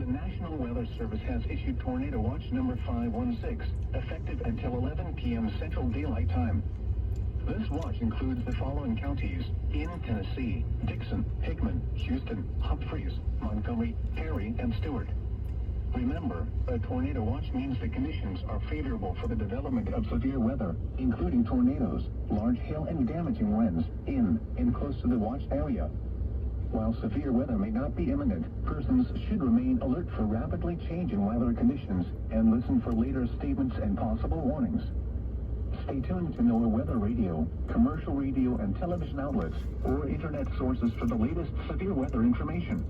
National Weather Service has issued Tornado Watch number 516, effective until 11 p.m. Central Daylight Time. This watch includes the following counties in Tennessee: Dixon, Hickman, Houston, Humphreys, Montgomery, Perry, and Stewart. Remember, a tornado watch means the conditions are favorable for the development of severe weather, including tornadoes, large hail, and damaging winds in and close to the watch area. While severe weather may not be imminent, persons should remain alert for rapidly changing weather conditions and listen for later statements and possible warnings. Stay tuned to NOAA weather radio, commercial radio and television outlets, or internet sources for the latest severe weather information.